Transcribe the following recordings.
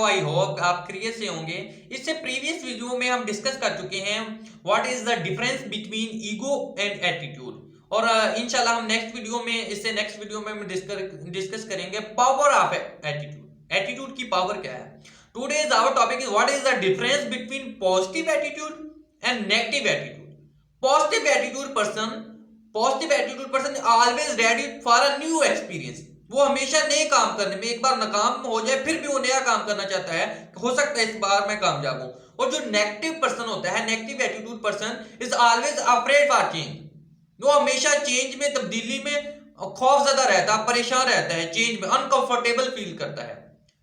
I hope आप खैरियत से होंगे। इससे प्रीवियस वीडियो में हम डिस्कस कर चुके हैं what is the difference between ego and attitude, और इंशाल्लाह हम नेक्स्ट वीडियो में हम डिस्कस करेंगे पावर ऑफ एटीट्यूड। एटीट्यूड की पावर क्या है। Today's our topic is what is the difference between positive attitude and negative attitude. Positive attitude person always ready for a new experience. वो हमेशा नए काम करने में, एक बार नाकाम हो जाए फिर भी वो नया काम करना चाहता है, हो सकता है इस बार मैं कामयाब हूं। और जो नेगेटिव पर्सन होता है, negative attitude person is always afraid for change. वो हमेशा चेंज में, तब्दीली में खौफजदा रहता है, परेशान रहता है, चेंज में अनकंफर्टेबल फील करता है।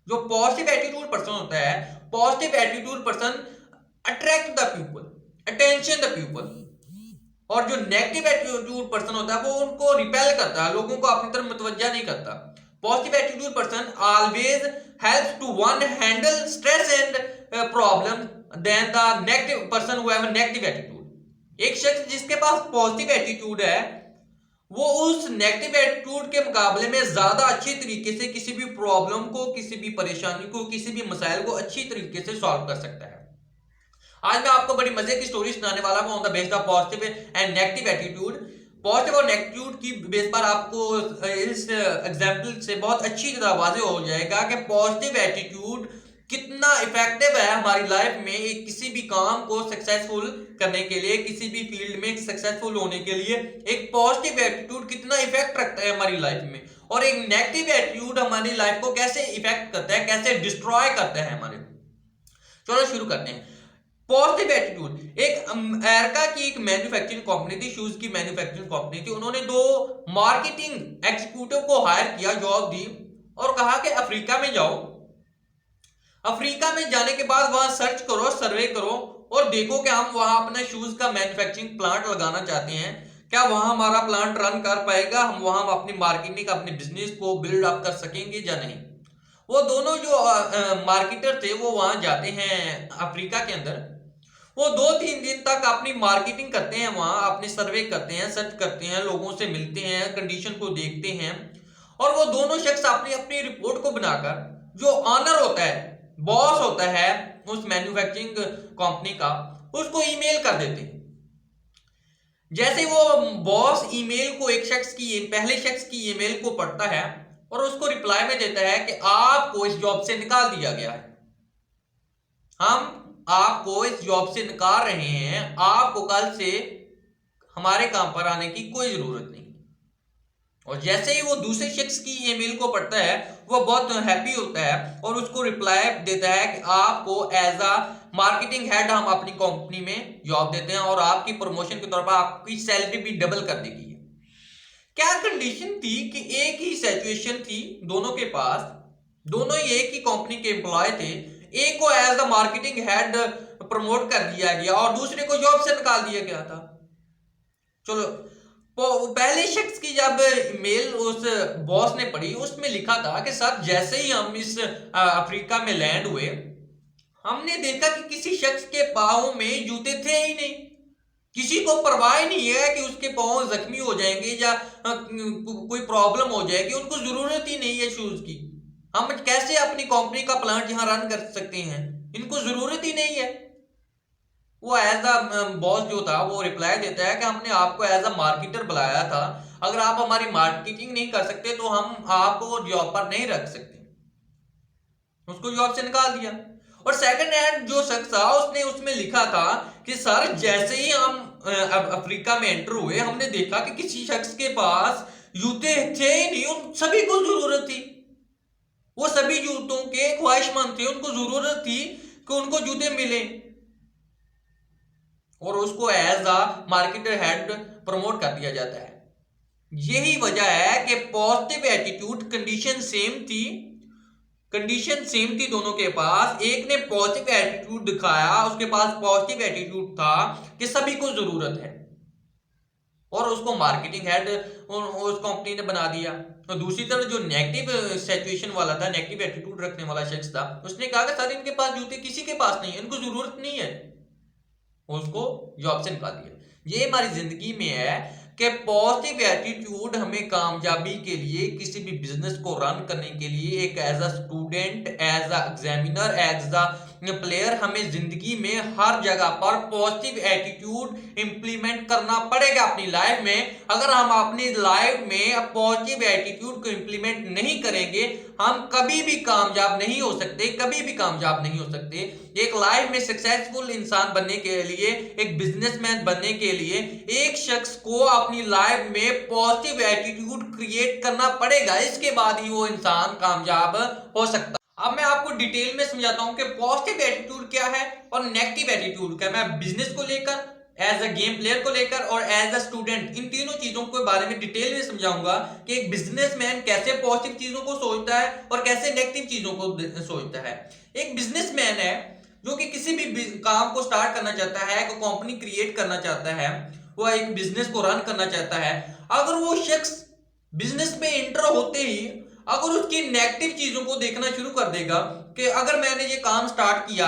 जो पॉजिटिव एटीट्यूड पर्सन होता है, positive attitude person attract the people, attention the people. और जो नेगेटिव एटीट्यूड पर्सन होता है वो उनको रिपेल करता है, लोगों को अपनी तरफ मुतवज्जा नहीं करता। Positive attitude person always helps to one handle stress and problem then the negative person who have a negative attitude. एक शख्स जिसके पास पॉजिटिव एटीट्यूड है वो उस नेगेटिव एटीट्यूड के मुकाबले में ज्यादा अच्छे तरीके से किसी भी प्रॉब्लम को, किसी भी परेशानी को, किसी भी मसाइल को अच्छी तरीके से सॉल्व कर सकता है। आज मैं आपको बड़ी मजे की स्टोरी सुनाने वाला हूं on the base of positive and negative attitude. Positive और नेगेटिव की बेस पर आपको इस एग्जांपल से बहुत अच्छी तरह वाज़ेह हो जाएगा कि पॉजिटिव एटीट्यूड कितना इफेक्टिव है हमारी लाइफ में। एक किसी भी काम को सक्सेसफुल करने के लिए, किसी भी फील्ड में सक्सेसफुल होने के लिए एक पॉजिटिव एटीट्यूड कितना इफेक्ट रखता है हमारी लाइफ में, और एक नेगेटिव एटीट्यूड हमारी लाइफ को कैसे इफेक्ट करता है, कैसे डिस्ट्रॉय करता है हमारे। चलो शुरू करते हैं। पॉजिटिव एटीट्यूड, एक अमेरिका की एक मैन्युफैक्चरिंग कंपनी थी, शूज की मैन्युफैक्चरिंग कंपनी थी। उन्होंने 2 मार्केटिंग एग्जीक्यूटिव को हायर किया, जॉब दी और कहा कि अफ्रीका में जाओ। अफ्रीका में जाने के बाद वहां सर्च करो, सर्वे करो और देखो कि हम वहां अपना शूज का मैन्युफैक्चरिंग प्लांट लगाना चाहते हैं, क्या वहां हमारा प्लांट रन कर पाएगा, हम वहां अपनी मार्केटिंग, अपने बिजनेस को बिल्ड अप कर सकेंगे या नहीं। वो दोनों जो मार्केटर थे वो वहां जाते हैं अफ्रीका के अंदर। वो 2-3 दिन तक अपनी मार्केटिंग करते हैं, वहां अपने सर्वे करते हैं, सर्च करते हैं, लोगों से मिलते हैं, कंडीशन को देखते हैं। और वो दोनों शख्स अपनी अपनी रिपोर्ट को बनाकर जो ऑनर होता है, बॉस होता है उस मैन्युफैक्चरिंग कंपनी का, उसको ईमेल कर देते हैं। जैसे वो बॉस ईमेल को पहले शख्स की ईमेल को पढ़ता है और उसको रिप्लाई में देता है कि आपको इस जॉब से निकाल दिया गया है, हम आपको इस जॉब से निकाल रहे हैं, आपको कल से हमारे काम पर आने की कोई जरूरत नहीं। और जैसे ही वो दूसरे शख्स की ईमेल को पढ़ता है वो बहुत हैप्पी होता है और उसको रिप्लाई देता है कि आपको एज अ मार्केटिंग हेड हम अपनी कंपनी में जॉब देते हैं और आपकी प्रमोशन के तौर पर आपकी सैलरी भी डबल कर देगी। क्या कंडीशन थी कि एक ही सिचुएशन थी दोनों के पास, दोनों ही एक ही कंपनी के एम्प्लॉय थे। एक को as the marketing head promote कर दिया गया और दूसरे को जॉब से निकाल दिया गया था। चलो, पहले शख्स की जब मेल उस बॉस ने पढ़ी, उसमें लिखा था कि सर जैसे ही हम इस अफ्रीका में लैंड हुए हमने देखा कि किसी शख्स के पाँव में जूते थे ही नहीं। किसी को परवाह नहीं है कि उसके पाँव जख्मी हो जाएंगे या कोई प्रॉब्लम हो जाएगी, उनको जरूरत ही नहीं है शूज की। हम कैसे अपनी कंपनी का प्लांट यहां रन कर सकते हैं, इनको जरूरत ही नहीं है। वो एज अ बॉस जो था वो रिप्लाई देता है कि हमने आपको एज अ मार्केटर बुलाया था, अगर आप हमारी मार्केटिंग नहीं कर सकते तो हम आपको जॉब पर नहीं रख सकते। उसको जॉब से निकाल दिया। और सेकंड हैंड जो शख्स था उसने उसमें लिखा था कि सर जैसे ही हम अफ्रीका में एंटर हुए हमने देखा कि किसी शख्स के पास जूते थे ही नहीं, उन सभी को जरूरत थी, वो सभी जूतों के ख्वाहिशमंद थे, उनको जरूरत थी कि उनको जूते मिले और उसको as a marketer head promote कर दिया जाता है। यही वजह है कि पॉजिटिव एटीट्यूड, कंडीशन सेम थी दोनों के पास। एक ने पॉजिटिव एटीट्यूड दिखाया, उसके पास पॉजिटिव एटीट्यूड था कि सभी को जरूरत है और उसको मार्केटिंग हेड उस कंपनी ने बना दिया। तो दूसरी तरफ जो नेगेटिव सिचुएशन वाला था, नेगेटिव एटीट्यूड रखने वाला शख्स था, उसने कहा कि सर इनके पास जूते किसी के पास नहीं है, इनको जरूरत नहीं है, उसको जॉब से निकाल दिया। ये हमारी जिंदगी में है, कि पॉजिटिव एटीट्यूड हमें कामयाबी के लिए, किसी भी बिजनेस को रन करने के लिए, एक as a student, as a examiner, as a player, हमें जिंदगी में हर जगह पर पॉजिटिव एटीट्यूड इंप्लीमेंट करना पड़ेगा अपनी लाइफ में। अगर हम अपनी लाइफ में पॉजिटिव एटीट्यूड को इंप्लीमेंट नहीं करेंगे, हम कभी भी कामयाब नहीं हो सकते, कभी भी कामयाब नहीं हो सकते। एक लाइफ में सक्सेसफुल इंसान बनने के लिए, एक बिजनेसमैन बनने के लिए, एक शख्स को अपनी लाइफ में पॉजिटिव एटीट्यूड क्रिएट करना पड़ेगा, इसके बाद ही वो इंसान कामयाब हो सकता है। अब मैं आपको डिटेल में समझाता हूं कि पॉजिटिव एटीट्यूड क्या है और नेगेटिव एटीट्यूड क्या है। मैं बिजनेस को लेकर, एज अ गेम प्लेयर को लेकर और एज अ स्टूडेंट, इन तीनों चीजों के बारे में डिटेल में समझाऊंगा कि एक बिजनेसमैन कैसे पॉजिटिव चीजों को सोचता है और कैसे नेगेटिव चीजों को सोचता है। एक बिजनेसमैन है जो कि किसी भी काम को स्टार्ट करना चाहता है, एक कंपनी क्रिएट करना चाहता है, वो एक बिजनेस को रन करना चाहता है। अगर वो शख्स बिजनेस में इंटर होते ही अगर उसकी नेगेटिव चीजों को देखना शुरू कर देगा कि अगर मैंने ये काम स्टार्ट किया,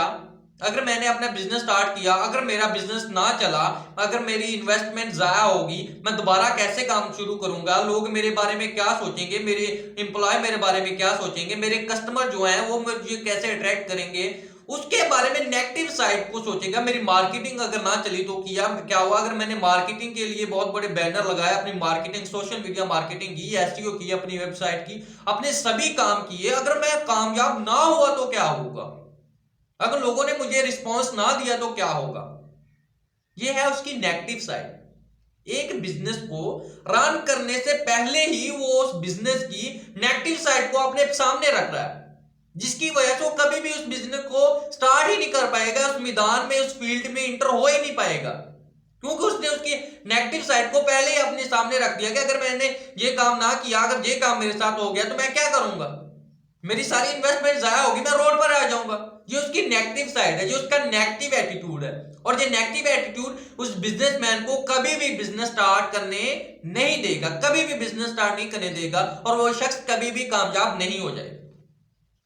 अगर मैंने अपना बिजनेस स्टार्ट किया, अगर मेरा बिजनेस ना चला, अगर मेरी इन्वेस्टमेंट जाया होगी, मैं दोबारा कैसे काम शुरू करूंगा, लोग मेरे बारे में क्या सोचेंगे, मेरे एम्प्लॉय मेरे बारे में क्या सोचेंगे, मेरे कस्टमर जो हैं वो मुझे कैसे अट्रैक्ट करेंगे, उसके बारे में नेगेटिव साइड को सोचेगा। मेरी मार्केटिंग अगर ना चली तो क्या हुआ, अगर मैंने मार्केटिंग के लिए बहुत बड़े बैनर लगाए, अपनी मार्केटिंग, सोशल मीडिया मार्केटिंग की, एसईओ की, अपनी वेबसाइट की, अपने सभी काम किए, अगर मैं कामयाब ना हुआ तो क्या होगा, अगर लोगों ने मुझे रिस्पॉन्स ना दिया तो क्या होगा। यह है उसकी नेगेटिव साइड। एक बिजनेस को रन करने से पहले ही वो उस बिजनेस की नेगेटिव साइड को अपने सामने रख रहा है, जिसकी वजह से वो कभी भी उस बिजनेस को स्टार्ट ही नहीं कर पाएगा, उस मैदान में, उस फील्ड में इंटर हो ही नहीं पाएगा, क्योंकि उसने उसकी नेगेटिव साइड को पहले ही अपने सामने रख दिया कि अगर मैंने ये काम ना किया, अगर ये काम मेरे साथ हो गया तो मैं क्या करूंगा, मेरी सारी इन्वेस्टमेंट जाया होगी, मैं रोड पर आ जाऊंगा। ये उसकी नेगेटिव साइड है, जो उसका नेगेटिव एटीट्यूड है। और ये नेगेटिव एटीट्यूड उस बिजनेसमैन को कभी भी बिजनेस स्टार्ट करने नहीं देगा, कभी भी बिजनेस स्टार्ट नहीं करने देगा, और वो शख्स कभी भी कामयाब नहीं हो जाएगा।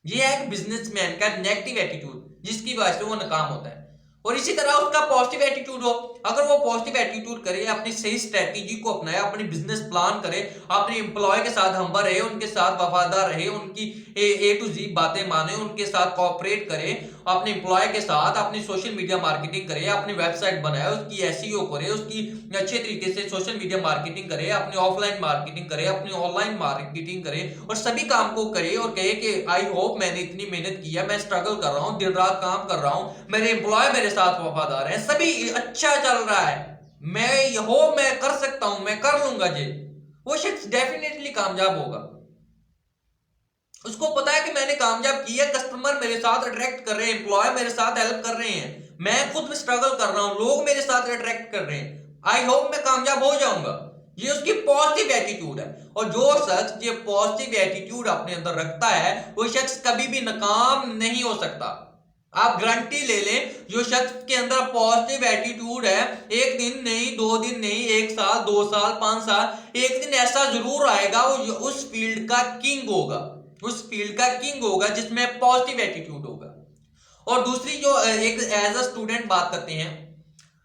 ये है एक बिजनेसमैन का नेगेटिव एटीट्यूड, जिसकी वजह से वो नाकाम होता है। और इसी तरह उसका पॉजिटिव एटीट्यूड हो, अगर वो पॉजिटिव एटीट्यूड करे, अपनी सही स्ट्रेटेजी को अपनाए, अपनी बिजनेस प्लान करे, अपने एम्प्लॉय के साथ हम्बर रहे, उनके साथ वफादार रहे, उनकी ए टू जी बातें माने, उनके साथ कोऑपरेट करे, अपने एम्प्लॉय के साथ अपनी सोशल मीडिया मार्केटिंग करे, अपनी वेबसाइट बनाए, उसकी एसईओ करे, उसकी अच्छे तरीके से सोशल मीडिया मार्केटिंग करे, अपनी ऑफलाइन मार्केटिंग करे, अपनी ऑनलाइन मार्केटिंग करे, और सभी काम को करे और कहे कि आई होप मैंने इतनी मेहनत किया, मैं स्ट्रगल कर रहा हूं, दिन रात काम कर रहा हूं, मेरे एम्प्लॉय मेरे साथ वफादार है, सभी अच्छा चल रहा है, मैं कर सकता हूं, मैं कर लूंगा जी, वो शख्स डेफिनेटली कामयाब होगा। उसको पता है कि मैंने कामयाब किया, कस्टमर मेरे साथ अट्रैक्ट कर रहे हैं, एम्प्लॉय मेरे साथ हेल्प कर रहे हैं, मैं खुद स्ट्रगल कर रहा हूं, लोग मेरे साथ अट्रैक्ट कर रहे हैं, आई होप मैं कामयाब हो जाऊंगा। ये उसकी पॉजिटिव एटीट्यूड है। और जो शख्स ये पॉजिटिव एटीट्यूड अपने अंदर रखता है, वो शख्स कभी भी नाकाम नहीं हो सकता। आप गारंटी ले लें, जो शख्स के अंदर पॉजिटिव एटीट्यूड है, एक दिन नहीं, 2 दिन नहीं, 1 साल, 2 साल, 5 साल, एक दिन ऐसा जरूर आएगा, वो उस फील्ड का किंग होगा, उस फील्ड का किंग होगा जिसमें पॉजिटिव एटीट्यूड होगा। और दूसरी जो एक एज अ स्टूडेंट बात करते हैं,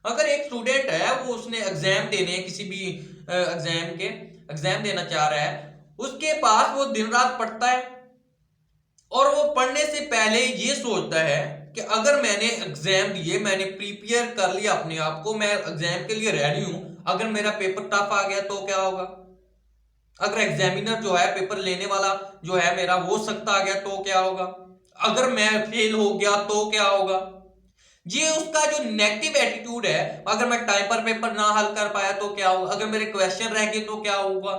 अगर एक स्टूडेंट है, वो उसने एग्जाम देने, किसी भी एग्जाम देना चाह रहा है, उसके पास वो दिन रात पढ़ता है और वो पढ़ने से पहले ये सोचता है कि अगर मैंने एग्जाम दिए, मैंने प्रिपेयर कर लिया अपने आप को, मैं एग्जाम के लिए रेडी हूं, अगर मेरा पेपर टफ आ गया तो क्या होगा, अगर एग्जामिनर जो है, पेपर लेने वाला जो है मेरा, वो सख्त आ गया तो क्या होगा, अगर मैं फेल हो गया तो क्या होगा। ये उसका जो नेगेटिव एटीट्यूड है, अगर मैं टाइम पर पेपर ना हल कर पाया तो क्या होगा, अगर मेरे क्वेश्चन रह गए तो क्या होगा।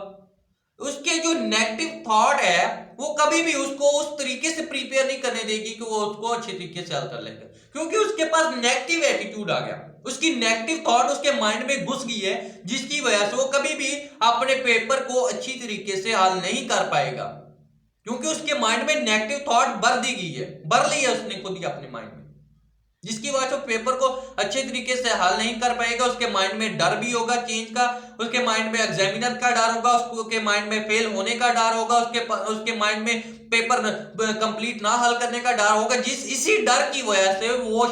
उसके जो नेगेटिव थॉट है, वो कभी भी उसको उस तरीके से प्रिपेयर नहीं करने देगी कि वो उसको अच्छे तरीके से हल कर लेगा, क्योंकि उसके पास नेगेटिव एटीट्यूड आ गया, उसकी नेगेटिव थॉट उसके माइंड में घुस गई है, जिसकी वजह से वो कभी भी अपने पेपर को अच्छी तरीके से हल नहीं कर पाएगा, क्योंकि उसके माइंड में नेगेटिव थॉट भर दी गई है, भर ली है उसने खुद ही अपने माइंड में, जिसकी वजह से पेपर को अच्छे तरीके से हल नहीं कर पाएगा। उसके माइंड में डर भी होगा चेंज का, उसके माइंड में एग्जामिनर का डर होगा, उसके माइंड में फेल होने का डर होगा, उसके माइंड में पेपर कंप्लीट ना हल करने का डर होगा। इसी डर की वजह से वो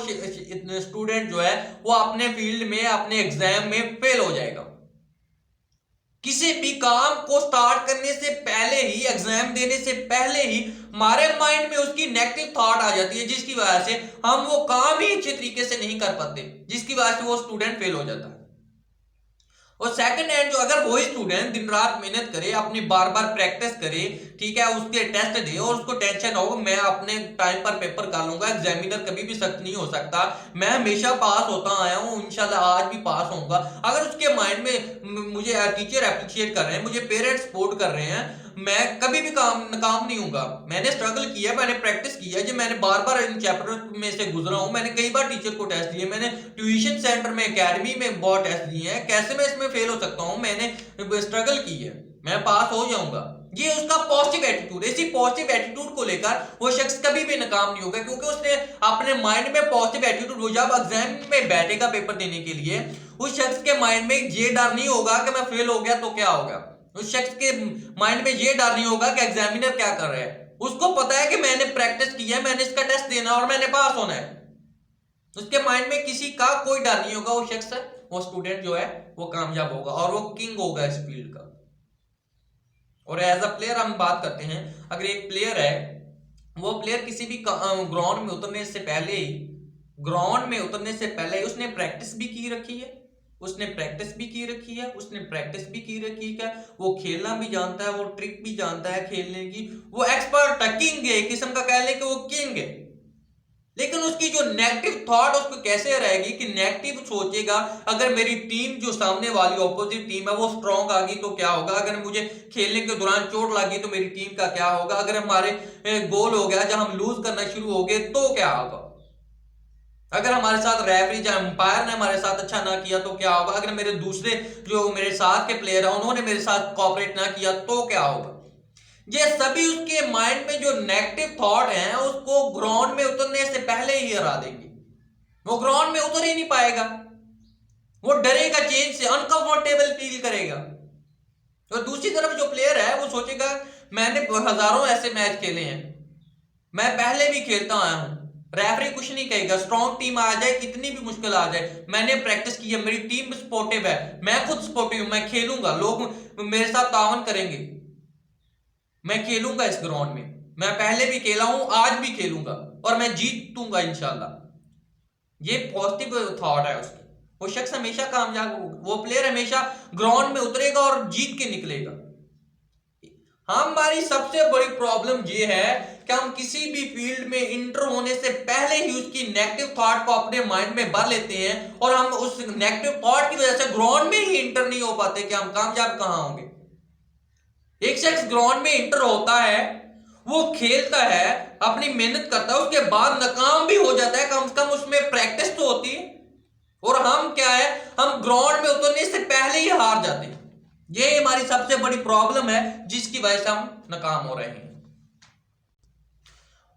स्टूडेंट जो है, वो अपने फील्ड में, अपने एग्जाम में फेल हो जाएगा। किसी भी काम को स्टार्ट करने से पहले ही, एग्जाम देने से पहले ही हमारे माइंड में उसकी नेगेटिव थॉट आ जाती है, जिसकी वजह से हम वो काम ही अच्छे तरीके से नहीं कर पाते, जिसकी वजह से वो स्टूडेंट फेल हो जाता है। और सेकंड हैंड, जो अगर वही स्टूडेंट दिन रात मेहनत करे, अपनी बार बार प्रैक्टिस करे, ठीक है, उसके टेस्ट दे और उसको टेंशन हो मैं अपने टाइम पर पेपर कर लूंगा, एग्जामिनर कभी भी सख्त नहीं हो सकता, मैं हमेशा पास होता आया हूँ, इंशाल्लाह आज भी पास होऊंगा, अगर उसके माइंड में मुझे टीचर अप्रिशिएट कर रहे हैं, मुझे पेरेंट्स सपोर्ट कर रहे हैं, मैं कभी भी नाकाम नहीं हूंगा, मैंने स्ट्रगल किया, मैंने प्रैक्टिस किया, जो मैंने बार बार इन चैप्टर में से गुजरा हूं, मैंने कई बार टीचर को टेस्ट दिए, मैंने ट्यूशन सेंटर में, एकेडमी में बहुत टेस्ट दिए हैं, कैसे मैं इसमें फेल हो सकता हूं, मैंने स्ट्रगल की है, मैं पास हो जाऊंगा। ये उसका पॉजिटिव एटीट्यूड है। इसी पॉजिटिव एटीट्यूड को लेकर वो शख्स कभी भी नाकाम नहीं होगा, क्योंकि उसने अपने माइंड में पॉजिटिव एटीट्यूड, वो जब एग्जाम में बैठेगा पेपर देने के लिए, उस शख्स के माइंड में ये डर नहीं होगा कि मैं फेल हो गया तो क्या होगा, उस शख्स के माइंड में ये डर नहीं होगा कि एग्जामिनर क्या कर रहा है, उसको पता है कि मैंने प्रैक्टिस किया है, मैंने इसका टेस्ट देना और मैंने पास होना है, उसके माइंड में किसी का कोई डर नहीं होगा, वो शख्स है, वो स्टूडेंट जो है वो कामयाब होगा और वो किंग होगा इस फील्ड का। और एज अ प्लेयर हम बात करते हैं, अगर एक प्लेयर है, वो प्लेयर किसी भी ग्राउंड में उतरने से पहले ही, उसने प्रैक्टिस भी की रखी है, उसने प्रैक्टिस भी की रखी है, वो खेलना भी जानता है, वो ट्रिक भी जानता है खेलने की, वो एक्सपर्ट है, किंग है, किस्म का कह ले कि वो किंग है। लेकिन उसकी जो नेगेटिव थॉट उसको कैसे रहेगी कि नेगेटिव सोचेगा, अगर मेरी टीम जो सामने वाली ऑपोजिट टीम है वो स्ट्रांग आ गई तो क्या होगा, अगर मुझे खेलने के दौरान चोट लगी तो मेरी टीम का क्या होगा, अगर हमारे गोल हो गया जब हम लूज करना शुरू हो गए तो क्या होगा, अगर हमारे साथ रेफरी या अंपायर ने हमारे साथ अच्छा ना किया तो क्या होगा, अगर मेरे दूसरे जो मेरे साथ के प्लेयर है उन्होंने मेरे साथ कोऑपरेट ना किया तो क्या होगा। ये सभी उसके माइंड में जो नेगेटिव थॉट हैं उसको ग्राउंड में उतरने से पहले ही हरा देंगे, वो ग्राउंड में उतर ही नहीं पाएगा, वो डरेगा, चेंज से अनकंफर्टेबल फील करेगा। और दूसरी तरफ जो प्लेयर है वो सोचेगा मैंने हजारों ऐसे मैच खेले हैं, मैं पहले भी खेलता आया हूं, रेफरी कुछ नहीं कहेगा, स्ट्रॉन्ग टीम आ जाए कितनी भी मुश्किल आ जाए, मैंने प्रैक्टिस की है, मेरी टीम सपोर्टिव है, मैं खुद सपोर्टिव हूं, मैं खेलूंगा, लोग मेरे साथ तावन करेंगे, मैं खेलूंगा इस ग्राउंड में, मैं पहले भी खेला हूं, आज भी खेलूंगा और मैं जीतूंगा इंशाल्लाह। ये पॉजिटिव थॉट है उसकी, वो शख्स हमेशा कामयाब होगा, वो प्लेयर हमेशा ग्राउंड में उतरेगा और जीत के निकलेगा। हमारी सबसे बड़ी प्रॉब्लम ये है कि हम किसी भी फील्ड में इंटर होने से पहले ही उसकी नेगेटिव थॉट को अपने माइंड में भर लेते हैं और हम उस नेगेटिव थॉट की वजह से ग्राउंड में ही इंटर नहीं हो पाते कि हम कामयाब कहां होंगे। एक शख्स ग्राउंड में इंटर होता है, वो खेलता है, अपनी मेहनत करता है, उसके बाद नाकाम भी हो जाता है, कम से कम उसमें प्रैक्टिस तो होती है, और हम क्या है, हम ग्राउंड में उतरने से पहले ही हार जाते हैं। ये हमारी सबसे बड़ी प्रॉब्लम है जिसकी वजह से हम नाकाम हो रहे हैं।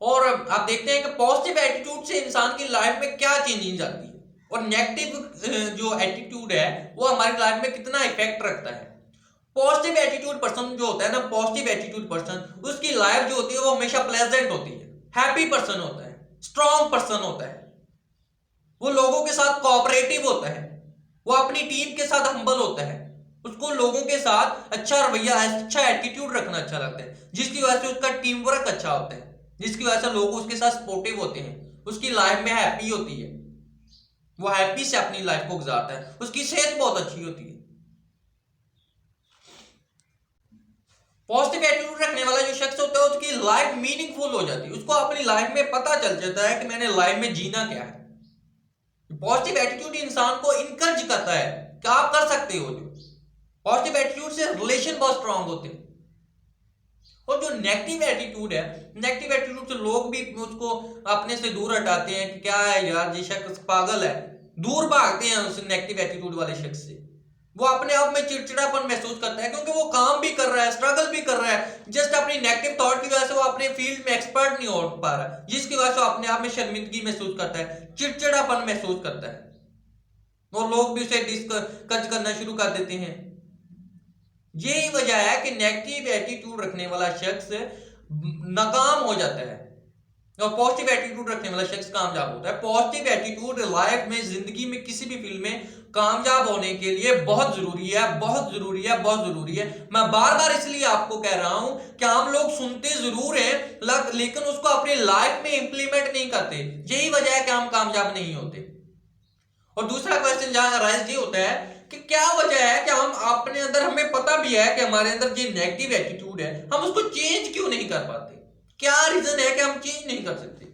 और आप देखते हैं कि पॉजिटिव एटीट्यूड से इंसान की लाइफ में क्या चेंजिंग आती है और नेगेटिव जो एटीट्यूड है वो हमारी लाइफ में कितना इफेक्ट रखता है। पॉजिटिव एटीट्यूड पर्सन जो होता है ना, पॉजिटिव एटीट्यूड पर्सन, उसकी लाइफ जो होती है वो हमेशा प्लेजेंट होती है, हैप्पी पर्सन होता है, स्ट्रॉन्ग पर्सन होता है, वो लोगों के साथ कोऑपरेटिव होता है, वो अपनी टीम के साथ हम्बल होता है, उसको लोगों के साथ अच्छा रवैया, अच्छा एटीट्यूड रखना अच्छा लगता है, जिसकी वजह से उसका टीम वर्क अच्छा होता है, जिसकी वजह से लोग उसके साथ सपोर्टिव होते हैं, उसकी लाइफ में हैप्पी होती है, वो हैप्पी से अपनी लाइफ को गुजारता है, उसकी सेहत बहुत अच्छी होती है। पॉजिटिव एटीट्यूड रखने वाला जो शख्स होता है उसकी लाइफ मीनिंगफुल हो जाती है, उसको अपनी लाइफ में पता चल जाता है कि मैंने लाइफ में जीना क्या है। पॉजिटिव एटीट्यूड इंसान को इनकरेज करता है कि आप कर सकते हो। जो पॉजिटिव एटीट्यूड से रिलेशन बहुत स्ट्रांग होते हैं। और जो नेगेटिव एटीट्यूड है, नेगेटिव एटीट्यूड से लोग भी उसको अपने से दूर हटाते हैं कि क्या है यार ये शख्स पागल है, दूर भागते हैं उस नेगेटिव एटीट्यूड वाले शख्स से। वो अपने आप में चिड़चिड़ापन महसूस करता है क्योंकि वो काम भी कर रहा है, स्ट्रगल भी कर रहा है, जस्ट अपनी नेगेटिव थॉट की वजह से वो अपने फील्ड में एक्सपर्ट नहीं हो पा रहा है, जिसकी वजह से वो अपने आप में शर्मिंदगी महसूस करता है, चिड़चिड़ापन महसूस करता है, और लोग भी उसे डिस्कस करना शुरू कर देते हैं। यही वजह है कि नेगेटिव एटीट्यूड रखने वाला शख्स नाकाम हो जाता है और पॉजिटिव एटीट्यूड रखने वाला शख्स कामयाब होता है। पॉजिटिव एटीट्यूड लाइफ में, जिंदगी में, किसी भी फील्ड में कामयाब होने के लिए बहुत जरूरी है, बहुत जरूरी है, बहुत जरूरी है। मैं बार बार इसलिए आपको कह रहा हूं कि हम लोग सुनते जरूर हैं लेकिन उसको अपनी लाइफ में इंप्लीमेंट नहीं करते। यही वजह है कि हम कामयाब नहीं होते। और दूसरा क्वेश्चन जहां राइज ये होता है कि क्या वजह है कि हम अपने अंदर, हमें पता भी है कि हमारे अंदर जो नेगेटिव एटीट्यूड है, हम उसको चेंज क्यों नहीं कर पाते? क्या रीजन है कि हम चेंज नहीं कर सकते?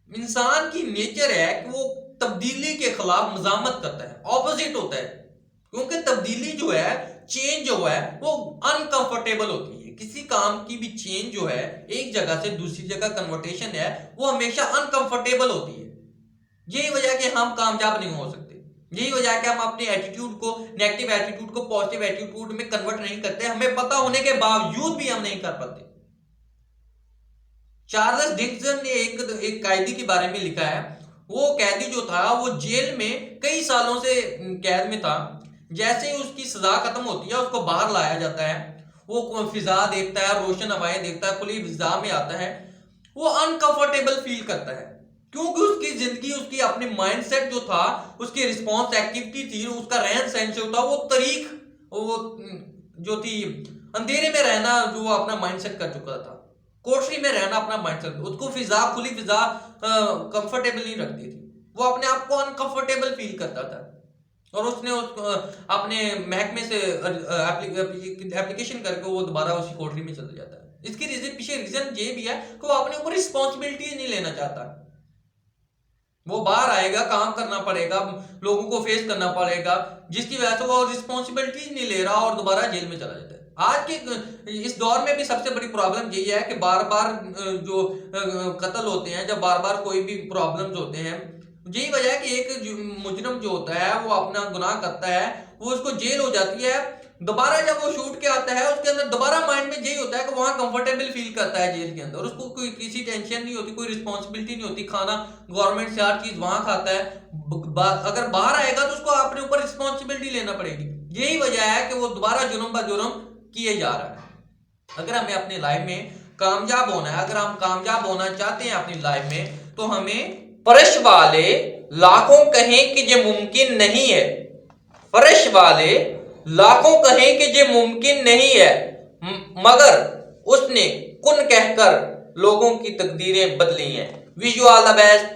इंसान की नेचर है कि वो तब्दीली के खिलाफ मजामत करता है, ऑपोजिट होता है। क्योंकि तब्दीली जो है, चेंज जो है, वो अनकंफर्टेबल होती है। किसी काम की भी चेंज जो है, एक जगह से दूसरी जगह कन्वर्टेशन है, वो हमेशा अनकंफर्टेबल होती है। यही वजह है कि हम कामयाब नहीं हो सकते। यही वजह है कि हम अपने एटीट्यूड को, नेगेटिव एटीट्यूड को पॉजिटिव एटीट्यूड में कन्वर्ट नहीं करते। हमें पता होने के बावजूद भी हम नहीं कर पाते। चार्ल्स डिक्सन ने एक कैदी के बारे में लिखा है। वो कैदी जो था वो जेल में कई सालों से कैद में था। जैसे ही उसकी सजा खत्म होती है, उसको बाहर लाया जाता है। वो फिजा देखता है, रोशन हवाएं देखता है, खुली फिजा में आता है। वो अनकंफर्टेबल फील करता है, क्योंकि उसकी जिंदगी, उसकी अपनी माइंडसेट जो था, उसकी रिस्पॉन्स एक्टिविटी थी, उसका रहन सहन जो था, वो तरीक, वो जो थी अंधेरे में रहना, जो अपना माइंडसेट कर चुका था, कोठरी में रहना अपना माइंडसेट, उसको फिजा, खुली फिजा कंफर्टेबल नहीं रखती थी। वो अपने आप को अनकंफर्टेबल फील करता था। और उसने अपने महकमे से एप्लीकेशन करके वो दोबारा उसी कोठरी में चला जाता है। इसकी पीछे रीजन ये भी है कि वो अपने ऊपर रिस्पॉन्सिबिलिटी नहीं लेना चाहता। वो बाहर आएगा, काम करना पड़ेगा, लोगों को फेस करना पड़ेगा, जिसकी वजह से वो रिस्पॉन्सिबिलिटी नहीं ले रहा और दोबारा जेल में चला जाता है। आज के इस दौर में भी सबसे बड़ी प्रॉब्लम यही है कि बार बार जो कत्ल होते हैं, जब बार बार कोई भी प्रॉब्लम्स होते हैं, यही वजह है कि एक मुजरिम जो होता है वो अपना गुनाह करता है, वो उसको जेल हो जाती है। दोबारा जब वो शूट के आता है, उसके अंदर दोबारा माइंड में यही होता है कि वहां कंफर्टेबल फील करता है जेल के अंदर। उसको कोई किसी टेंशन नहीं होती, कोई रिस्पॉन्सिबिलिटी नहीं होती, खाना गवर्नमेंट से हर चीज वहां खाता है। अगर बाहर आएगा तो उसको अपने ऊपर रिस्पॉन्सिबिलिटी लेना पड़ेगी। यही वजह है कि वो दोबारा जुर्म ब जुर्म किए जा रहा है। अगर हमें अपनी लाइफ में कामयाब होना है, अगर हम कामयाब होना चाहते हैं अपनी लाइफ में, तो हमें फर्श वाले लाखों कहें कि ये मुमकिन नहीं है, फर्श वाले लाखों कहें कि ये मुमकिन नहीं है, मगर उसने कुन कहकर लोगों की तकदीरें बदली हैं। Wish you all the best.